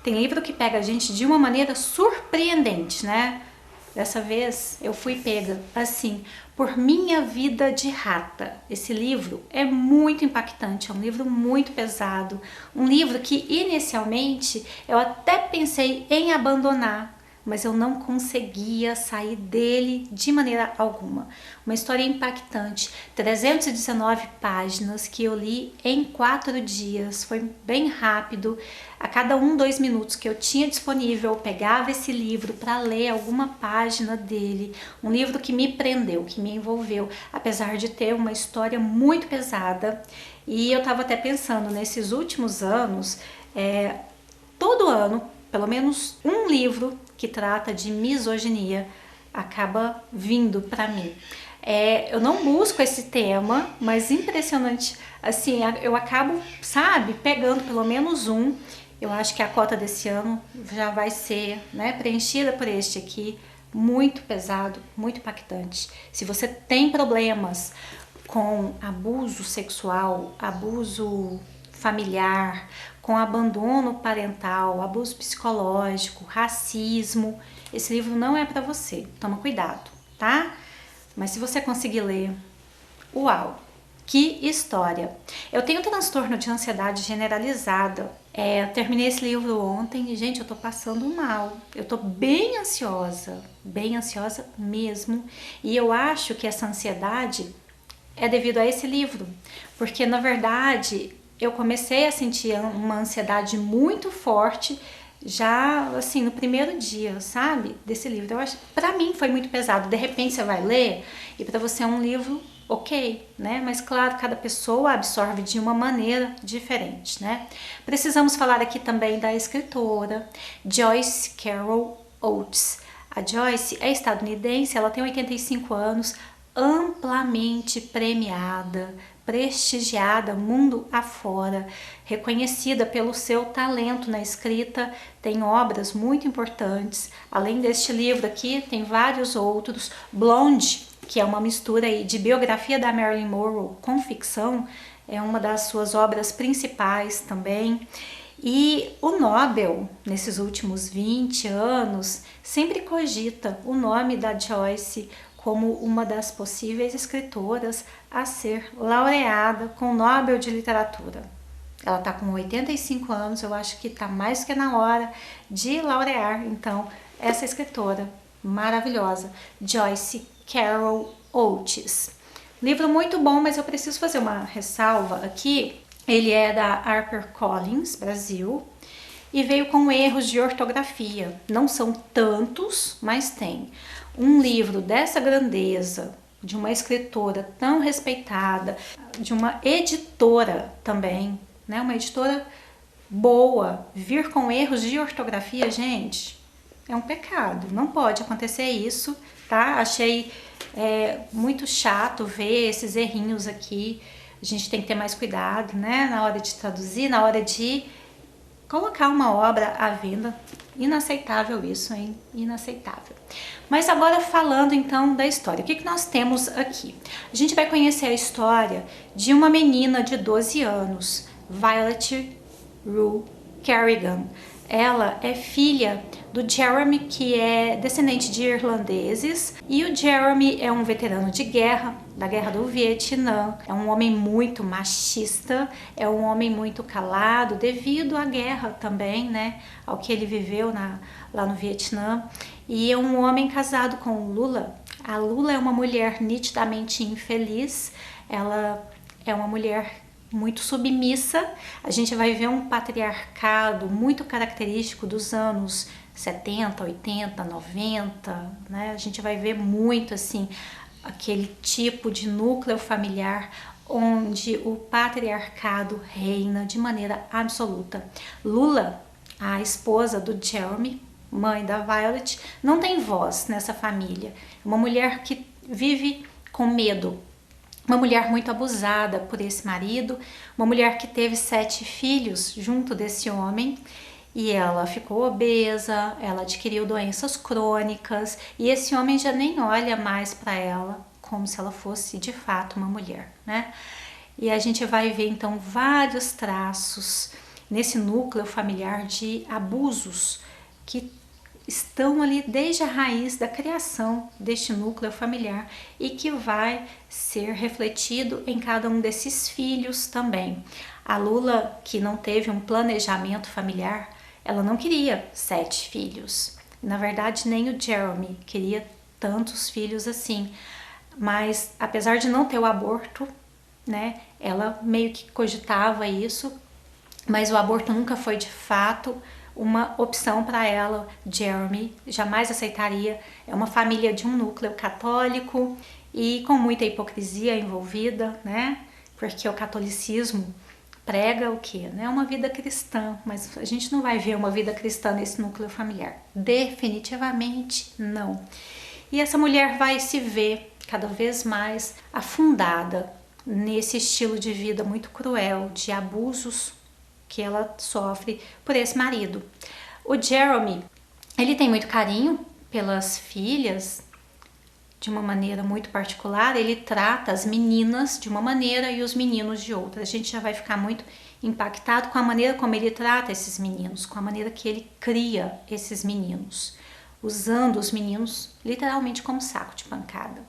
Tem livro que pega a gente de uma maneira surpreendente, né? Dessa vez eu fui pega assim, por Minha Vida de Rata. Esse livro é muito impactante, é um livro muito pesado, um livro que inicialmente eu até pensei em abandonar, mas eu não conseguia sair dele de maneira alguma. Uma história impactante, 319 páginas que eu li em 4 dias, foi bem rápido. A cada 2 minutos que eu tinha disponível, eu pegava esse livro para ler alguma página dele. Um livro que me prendeu, que me envolveu, apesar de ter uma história muito pesada. E eu estava até pensando, nesses últimos anos, todo ano, pelo menos um livro que trata de misoginia acaba vindo para mim. Eu não busco esse tema, mas impressionante, assim, eu acabo, sabe, pegando pelo menos um. Eu acho que a cota desse ano já vai ser, né, preenchida por este aqui, muito pesado, muito impactante. Se você tem problemas com abuso sexual, abuso familiar, com abandono parental, abuso psicológico, racismo, esse livro não é para você. Toma cuidado, tá? Mas se você conseguir ler, uau! Que história! Eu tenho transtorno de ansiedade generalizada. Terminei esse livro ontem e, gente, eu tô passando mal. Eu tô bem ansiosa mesmo. E eu acho que essa ansiedade é devido a esse livro, porque na verdade eu comecei a sentir uma ansiedade muito forte já assim no primeiro dia, sabe, desse livro. Eu acho, para mim foi muito pesado. De repente você vai ler e para você é um livro ok, né? Mas claro, cada pessoa absorve de uma maneira diferente, né? Precisamos falar aqui também da escritora Joyce Carol Oates. A Joyce é estadunidense, ela tem 85 anos, amplamente premiada, prestigiada mundo afora, reconhecida pelo seu talento na escrita, tem obras muito importantes. Além deste livro aqui, tem vários outros. Blonde, que é uma mistura aí de biografia da Marilyn Monroe com ficção, é uma das suas obras principais também. E o Nobel, nesses últimos 20 anos, sempre cogita o nome da Joyce como uma das possíveis escritoras a ser laureada com o Nobel de Literatura. Ela está com 85 anos, eu acho que está mais que na hora de laurear, então, essa escritora maravilhosa, Joyce Carol Oates. Livro muito bom, mas eu preciso fazer uma ressalva aqui. Ele é da HarperCollins, Brasil, e veio com erros de ortografia. Não são tantos, mas tem. Um livro dessa grandeza, de uma escritora tão respeitada, de uma editora também, né? Uma editora boa, vir com erros de ortografia, gente, é um pecado. Não pode acontecer isso, tá? Achei muito chato ver esses errinhos aqui. A gente tem que ter mais cuidado, né? Na hora de traduzir, na hora de colocar uma obra à venda. Inaceitável isso, hein? Inaceitável. Mas agora falando então da história, o que nós temos aqui? A gente vai conhecer a história de uma menina de 12 anos, Violet Rue Kerrigan. Ela é filha do Jeremy, que é descendente de irlandeses, e o Jeremy é um veterano de guerra, da guerra do Vietnã. É um homem muito machista, é um homem muito calado, devido à guerra também, né, ao que ele viveu lá no Vietnã. E é um homem casado com Lula. A Lula é uma mulher nitidamente infeliz, ela é uma mulher muito submissa. A gente vai ver um patriarcado muito característico dos anos 70, 80, 90, né? A gente vai ver muito assim aquele tipo de núcleo familiar onde o patriarcado reina de maneira absoluta. Lula, a esposa do Jeremy, mãe da Violet, não tem voz nessa família. É uma mulher que vive com medo. Uma mulher muito abusada por esse marido, uma mulher que teve 7 filhos junto desse homem, e ela ficou obesa, ela adquiriu doenças crônicas, e esse homem já nem olha mais para ela como se ela fosse de fato uma mulher, né? E a gente vai ver então vários traços nesse núcleo familiar de abusos que estão ali desde a raiz da criação deste núcleo familiar e que vai ser refletido em cada um desses filhos também. A Lula, que não teve um planejamento familiar, ela não queria 7 filhos. Na verdade, nem o Jeremy queria tantos filhos assim. Mas apesar de não ter o aborto, né, ela meio que cogitava isso, mas o aborto nunca foi de fato uma opção para ela. Jeremy jamais aceitaria. É uma família de um núcleo católico e com muita hipocrisia envolvida, né? Porque o catolicismo prega o quê? Né? Uma vida cristã, mas a gente não vai ver uma vida cristã nesse núcleo familiar. Definitivamente não. E essa mulher vai se ver cada vez mais afundada nesse estilo de vida muito cruel, de abusos que ela sofre por esse marido. O Jeremy, ele tem muito carinho pelas filhas de uma maneira muito particular, ele trata as meninas de uma maneira e os meninos de outra. A gente já vai ficar muito impactado com a maneira como ele trata esses meninos, com a maneira que ele cria esses meninos, usando os meninos literalmente como saco de pancada.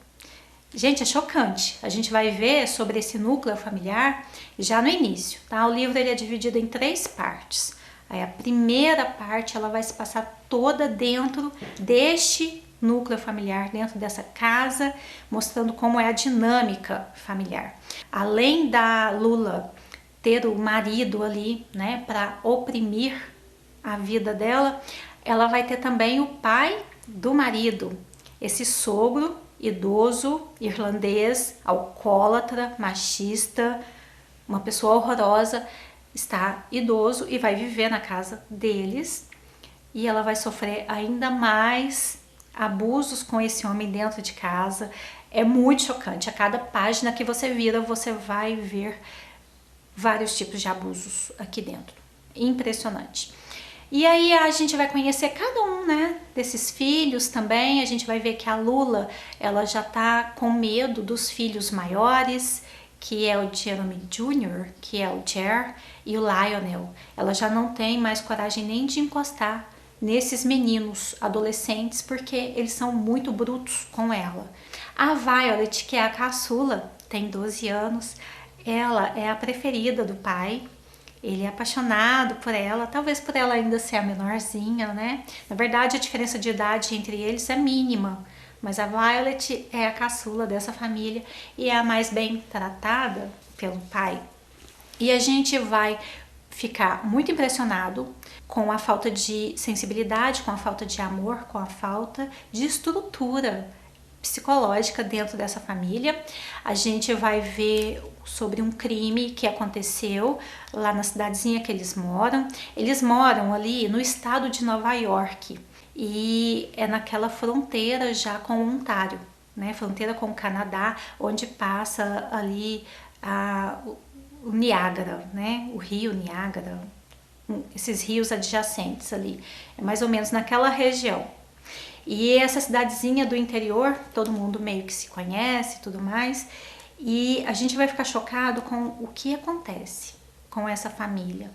Gente, é chocante. A gente vai ver sobre esse núcleo familiar já no início, tá? O livro ele é dividido em 3 partes. Aí a primeira parte ela vai se passar toda dentro deste núcleo familiar, dentro dessa casa, mostrando como é a dinâmica familiar. Além da Lula ter o marido ali, né, para oprimir a vida dela, ela vai ter também o pai do marido, esse sogro idoso, irlandês, alcoólatra, machista, uma pessoa horrorosa, está idoso e vai viver na casa deles e ela vai sofrer ainda mais abusos com esse homem dentro de casa. É muito chocante. A cada página que você vira, você vai ver vários tipos de abusos aqui dentro. Impressionante. E aí a gente vai conhecer cada um, né, desses filhos também. A gente vai ver que a Lula, ela já tá com medo dos filhos maiores, que é o Jeremy Jr., que é o Jer, e o Lionel. Ela já não tem mais coragem nem de encostar nesses meninos adolescentes, porque eles são muito brutos com ela. A Violet, que é a caçula, tem 12 anos, ela é a preferida do pai. Ele é apaixonado por ela, talvez por ela ainda ser a menorzinha, né? Na verdade, a diferença de idade entre eles é mínima, mas a Violet é a caçula dessa família e é a mais bem tratada pelo pai. E a gente vai ficar muito impressionado com a falta de sensibilidade, com a falta de amor, com a falta de estrutura psicológica dentro dessa família. A gente vai ver sobre um crime que aconteceu lá na cidadezinha que eles moram. Eles moram ali no estado de Nova York e é naquela fronteira já com o Ontário, né? Fronteira com o Canadá, onde passa ali o Niágara, né? O rio Niágara, esses rios adjacentes ali. É mais ou menos naquela região. E essa cidadezinha do interior, todo mundo meio que se conhece e tudo mais, e a gente vai ficar chocado com o que acontece com essa família.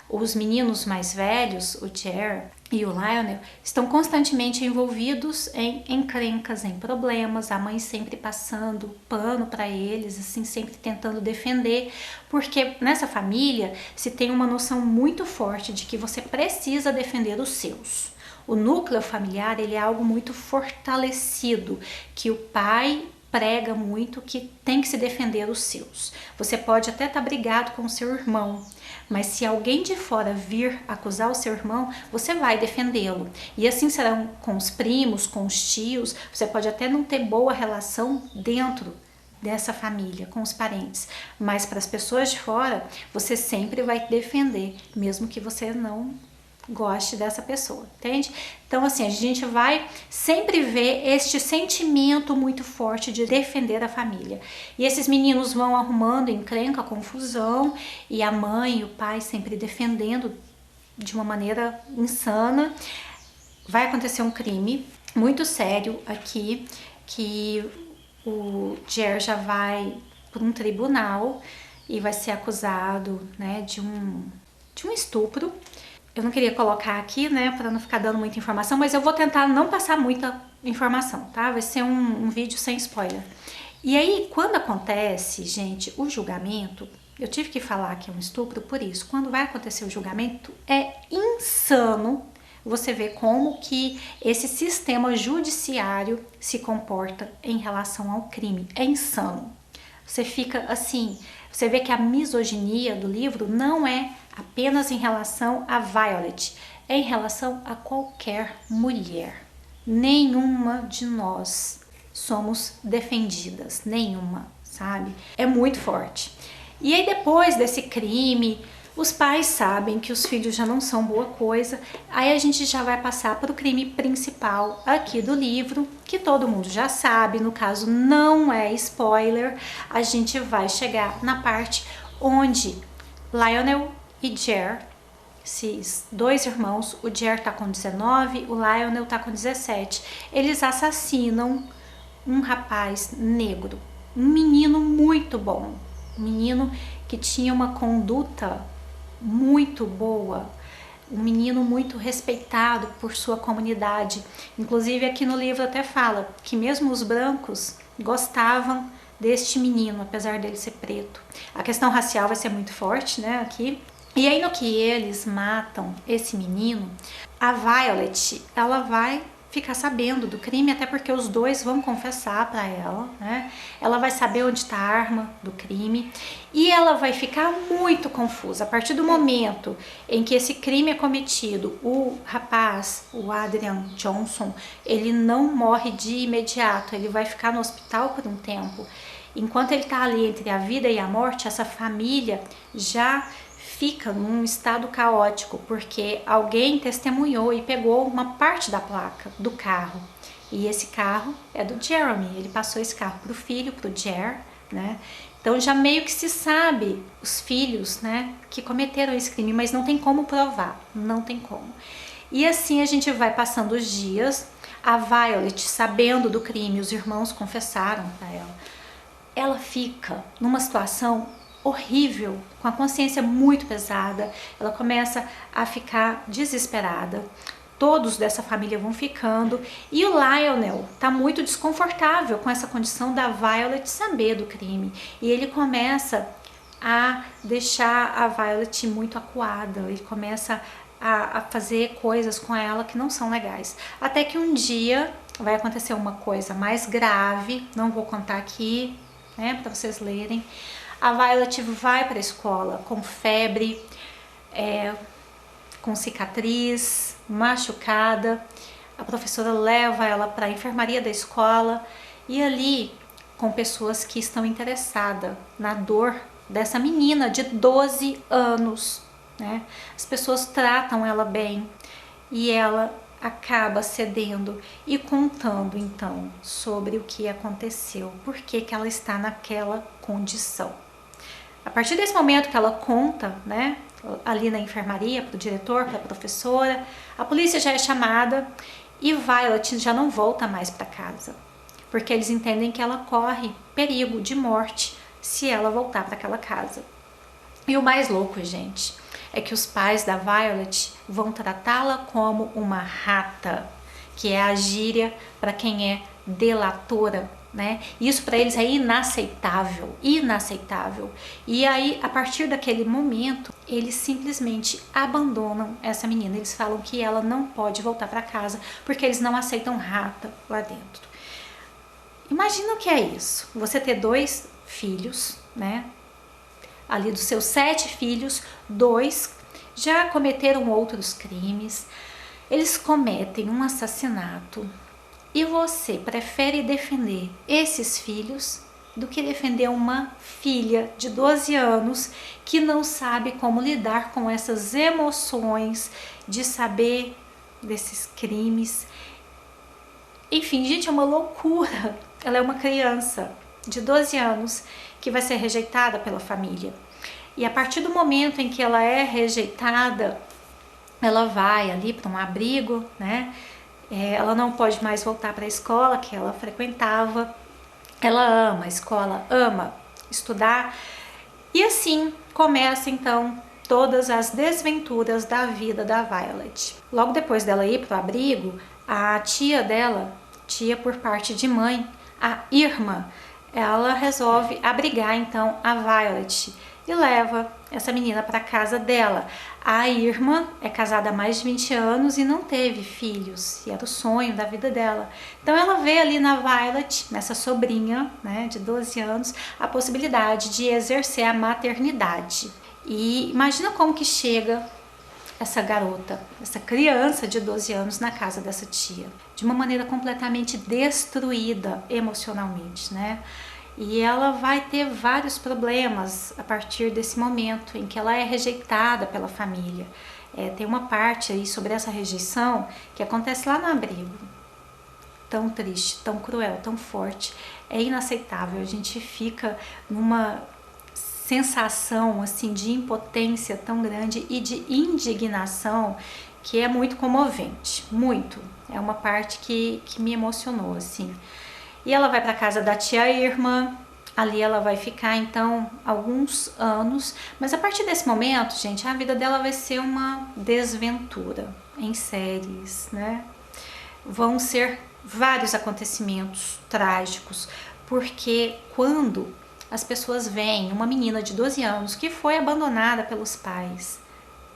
Os meninos mais velhos, o Jer e o Lionel, estão constantemente envolvidos em encrencas, em problemas, a mãe sempre passando pano para eles, assim, sempre tentando defender, porque nessa família se tem uma noção muito forte de que você precisa defender os seus. O núcleo familiar ele é algo muito fortalecido, que o pai prega muito que tem que se defender os seus. Você pode até estar brigado com o seu irmão, mas se alguém de fora vir acusar o seu irmão, você vai defendê-lo. E assim serão com os primos, com os tios. Você pode até não ter boa relação dentro dessa família, com os parentes, mas para as pessoas de fora, você sempre vai defender, mesmo que você não goste dessa pessoa, entende? Então assim, a gente vai sempre ver este sentimento muito forte de defender a família. E esses meninos vão arrumando encrenca, confusão, e a mãe e o pai sempre defendendo de uma maneira insana. Vai acontecer um crime muito sério aqui, que o Jer já vai para um tribunal e vai ser acusado, né, de um de um estupro. Eu não queria colocar aqui, né, para não ficar dando muita informação, mas eu vou tentar não passar muita informação, tá? Vai ser um vídeo sem spoiler. E aí, quando acontece, gente, o julgamento, eu tive que falar que é um estupro por isso. Quando vai acontecer o julgamento, é insano você ver como que esse sistema judiciário se comporta em relação ao crime. É insano. Você fica assim, você vê que a misoginia do livro não é apenas em relação a Violet, é em relação a qualquer mulher. Nenhuma de nós somos defendidas, nenhuma, sabe? É muito forte. E aí depois desse crime, os pais sabem que os filhos já não são boa coisa, aí a gente já vai passar para o crime principal aqui do livro, que todo mundo já sabe, no caso não é spoiler, a gente vai chegar na parte onde Lionel e Jer, esses dois irmãos, o Jer tá com 19, o Lionel tá com 17, eles assassinam um rapaz negro, um menino muito bom, um menino que tinha uma conduta muito boa, um menino muito respeitado por sua comunidade. Inclusive aqui no livro até fala que mesmo os brancos gostavam deste menino, apesar dele ser preto. A questão racial vai ser muito forte, né, aqui. E aí no que eles matam esse menino, a Violet, ela vai ficar sabendo do crime, até porque os dois vão confessar para ela, né? Ela vai saber onde está a arma do crime e ela vai ficar muito confusa. A partir do momento em que esse crime é cometido, o rapaz, o Adrian Johnson, ele não morre de imediato, ele vai ficar no hospital por um tempo. Enquanto ele está ali entre a vida e a morte, essa família já fica num estado caótico, porque alguém testemunhou e pegou uma parte da placa do carro. E esse carro é do Jeremy, ele passou esse carro pro filho, pro Jer, né? Então já meio que se sabe os filhos, né, que cometeram esse crime, mas não tem como provar, não tem como. E assim a gente vai passando os dias, a Violet, sabendo do crime, os irmãos confessaram para ela fica numa situação horrível, com a consciência muito pesada, ela começa a ficar desesperada, todos dessa família vão ficando, e o Lionel tá muito desconfortável com essa condição da Violet saber do crime, e ele começa a deixar a Violet muito acuada, ele começa a fazer coisas com ela que não são legais, até que um dia vai acontecer uma coisa mais grave, não vou contar aqui, né, para vocês lerem. A Violet vai para a escola com febre, com cicatriz, machucada. A professora leva ela para a enfermaria da escola e ali, com pessoas que estão interessadas na dor dessa menina de 12 anos, né? As pessoas tratam ela bem e ela acaba cedendo e contando então sobre o que aconteceu, por que que ela está naquela condição. A partir desse momento que ela conta, né, ali na enfermaria, para o diretor, para a professora, a polícia já é chamada e Violet já não volta mais para casa, porque eles entendem que ela corre perigo de morte se ela voltar para aquela casa. E o mais louco, gente, é que os pais da Violet vão tratá-la como uma rata, que é a gíria para quem é delatora, né? Isso para eles é inaceitável, inaceitável. E aí, a partir daquele momento, eles simplesmente abandonam essa menina. Eles falam que ela não pode voltar para casa porque eles não aceitam rata lá dentro. Imagina o que é isso. Você ter 2 filhos, né? Ali dos seus 7 filhos, 2 já cometeram outros crimes. Eles cometem um assassinato. E você prefere defender esses filhos do que defender uma filha de 12 anos que não sabe como lidar com essas emoções de saber desses crimes. Enfim, gente, é uma loucura. Ela é uma criança de 12 anos que vai ser rejeitada pela família. E a partir do momento em que ela é rejeitada, ela vai ali para um abrigo, né? Ela não pode mais voltar para a escola que ela frequentava. Ela ama a escola, ama estudar. E assim começa então todas as desventuras da vida da Violet. Logo depois dela ir para o abrigo, a tia dela, tia por parte de mãe, a Irma, ela resolve abrigar então a Violet e leva essa menina para casa dela. A Irma é casada há mais de 20 anos e não teve filhos, e era o sonho da vida dela. Então ela vê ali na Violet, nessa sobrinha, né, de 12 anos, a possibilidade de exercer a maternidade. E imagina como que chega essa garota, essa criança de 12 anos na casa dessa tia, de uma maneira completamente destruída emocionalmente, né? E ela vai ter vários problemas a partir desse momento em que ela é rejeitada pela família. Tem uma parte aí sobre essa rejeição que acontece lá no abrigo. Tão triste, tão cruel, tão forte. É inaceitável. A gente fica numa sensação assim de impotência tão grande e de indignação que é muito comovente, muito. É uma parte que me emocionou assim. E ela vai para casa da tia Irma, ali ela vai ficar então alguns anos, mas a partir desse momento, gente, a vida dela vai ser uma desventura em séries, né? Vão ser vários acontecimentos trágicos, porque quando as pessoas veem uma menina de 12 anos que foi abandonada pelos pais,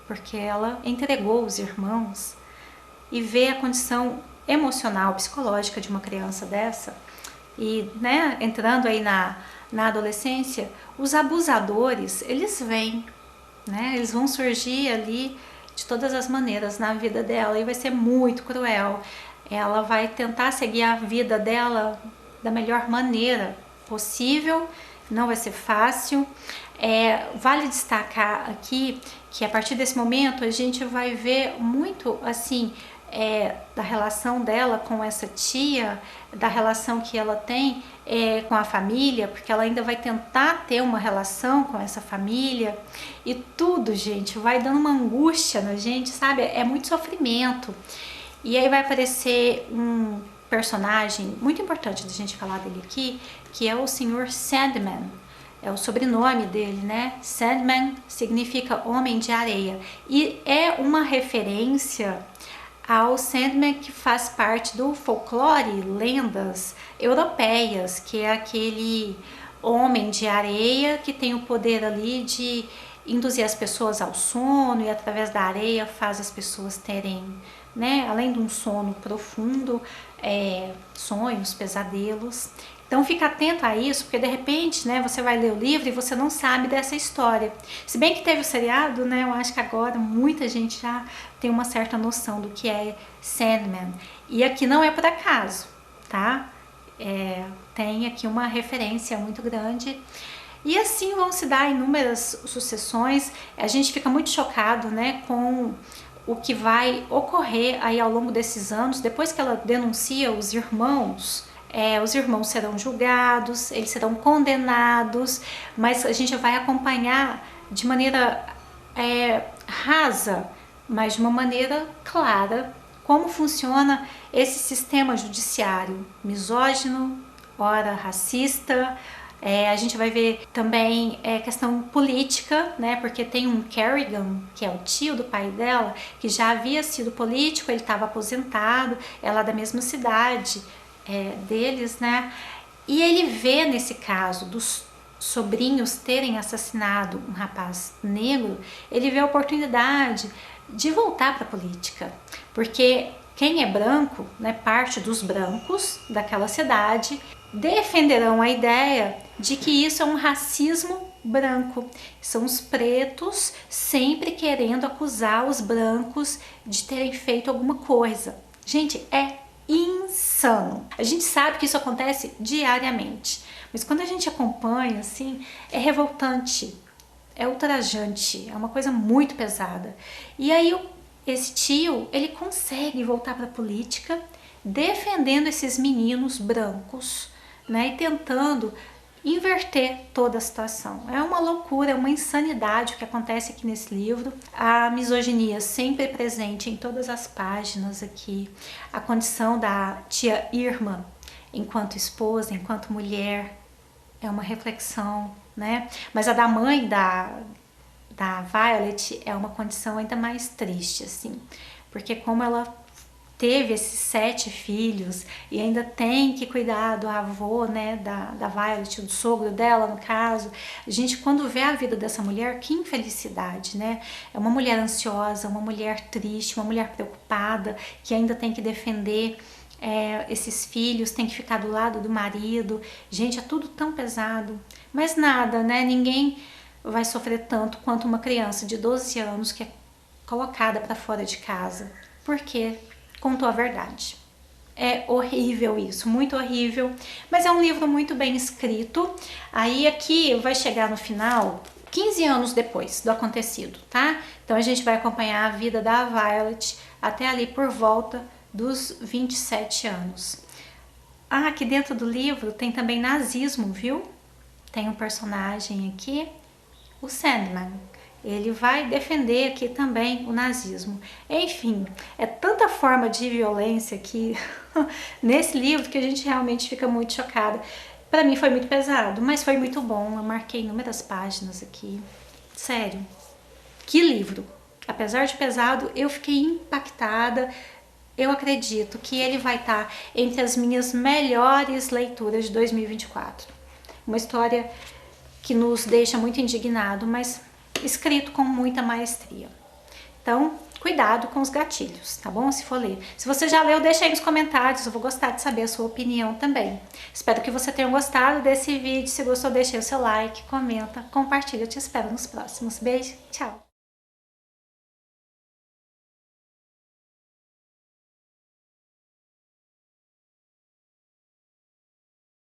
porque ela entregou os irmãos, e vê a condição emocional, psicológica de uma criança dessa, e né, entrando aí na adolescência, os abusadores, eles vêm, né, eles vão surgir ali de todas as maneiras na vida dela e vai ser muito cruel. Ela vai tentar seguir a vida dela da melhor maneira possível, não vai ser fácil. Vale destacar aqui que a partir desse momento a gente vai ver muito assim da relação dela com essa tia, da relação que ela tem com a família, porque ela ainda vai tentar ter uma relação com essa família e tudo, gente, vai dando uma angústia na gente, sabe? É muito sofrimento. E aí vai aparecer um personagem muito importante da gente falar dele aqui, que é o Sr. Sandman. É o sobrenome dele, né? Sandman significa homem de areia e é uma referência ao Sandman que faz parte do folclore, lendas europeias, que é aquele homem de areia que tem o poder ali de induzir as pessoas ao sono e através da areia faz as pessoas terem, né, além de um sono profundo, sonhos, pesadelos. Então fica atento a isso, porque de repente, né, você vai ler o livro e você não sabe dessa história. Se bem que teve o seriado, né, eu acho que agora muita gente já tem uma certa noção do que é Sandman. E aqui não é por acaso, tá? Tem aqui uma referência muito grande. E assim vão se dar inúmeras sucessões. A gente fica muito chocado, né, com o que vai ocorrer aí ao longo desses anos, depois que ela denuncia os irmãos serão julgados, eles serão condenados, mas a gente vai acompanhar de maneira rasa, mas de uma maneira clara, como funciona esse sistema judiciário misógino, ora racista. A gente vai ver também questão política, né? Porque tem um Kerrigan, que é o tio do pai dela, que já havia sido político, ele estava aposentado, ela é da mesma cidade deles, né? E ele vê nesse caso dos sobrinhos terem assassinado um rapaz negro, ele vê a oportunidade de voltar para a política, porque quem é branco, né, parte dos brancos daquela cidade, defenderão a ideia de que isso é um racismo branco. São os pretos sempre querendo acusar os brancos de terem feito alguma coisa. Gente, é insano. A gente sabe que isso acontece diariamente, mas quando a gente acompanha, assim, é revoltante, é ultrajante, é uma coisa muito pesada. E aí esse tio, ele consegue voltar para a política defendendo esses meninos brancos, né, e tentando inverter toda a situação. É uma loucura, é uma insanidade o que acontece aqui nesse livro. A misoginia sempre presente em todas as páginas aqui. A condição da tia Irma enquanto esposa, enquanto mulher, é uma reflexão, né? Mas a da mãe da da Violet é uma condição ainda mais triste, assim, porque como ela teve esses 7 filhos e ainda tem que cuidar do avô, né, da Violet, do sogro dela, no caso, a gente quando vê a vida dessa mulher, que infelicidade, né? É uma mulher ansiosa, uma mulher triste, uma mulher preocupada, que ainda tem que defender esses filhos, tem que ficar do lado do marido. Gente, é tudo tão pesado, mas nada, né? Ninguém vai sofrer tanto quanto uma criança de 12 anos que é colocada para fora de casa. Por quê? Contou a verdade. É horrível isso, muito horrível, mas é um livro muito bem escrito. Aí aqui vai chegar no final 15 anos depois do acontecido, tá? Então a gente vai acompanhar a vida da Violet até ali por volta dos 27 anos. Ah, aqui dentro do livro tem também nazismo, viu? Tem um personagem aqui, o Sandman. Ele vai defender aqui também o nazismo. Enfim, é tanta forma de violência aqui nesse livro que a gente realmente fica muito chocada. Para mim foi muito pesado, mas foi muito bom. Eu marquei inúmeras páginas aqui. Sério, que livro! Apesar de pesado, eu fiquei impactada. Eu acredito que ele vai estar entre as minhas melhores leituras de 2024. Uma história que nos deixa muito indignado, mas escrito com muita maestria. Então, cuidado com os gatilhos, tá bom? Se for ler. Se você já leu, deixa aí nos comentários, eu vou gostar de saber a sua opinião também. Espero que você tenha gostado desse vídeo. Se gostou, deixa aí o seu like, comenta, compartilha. Eu te espero nos próximos. Beijo, tchau!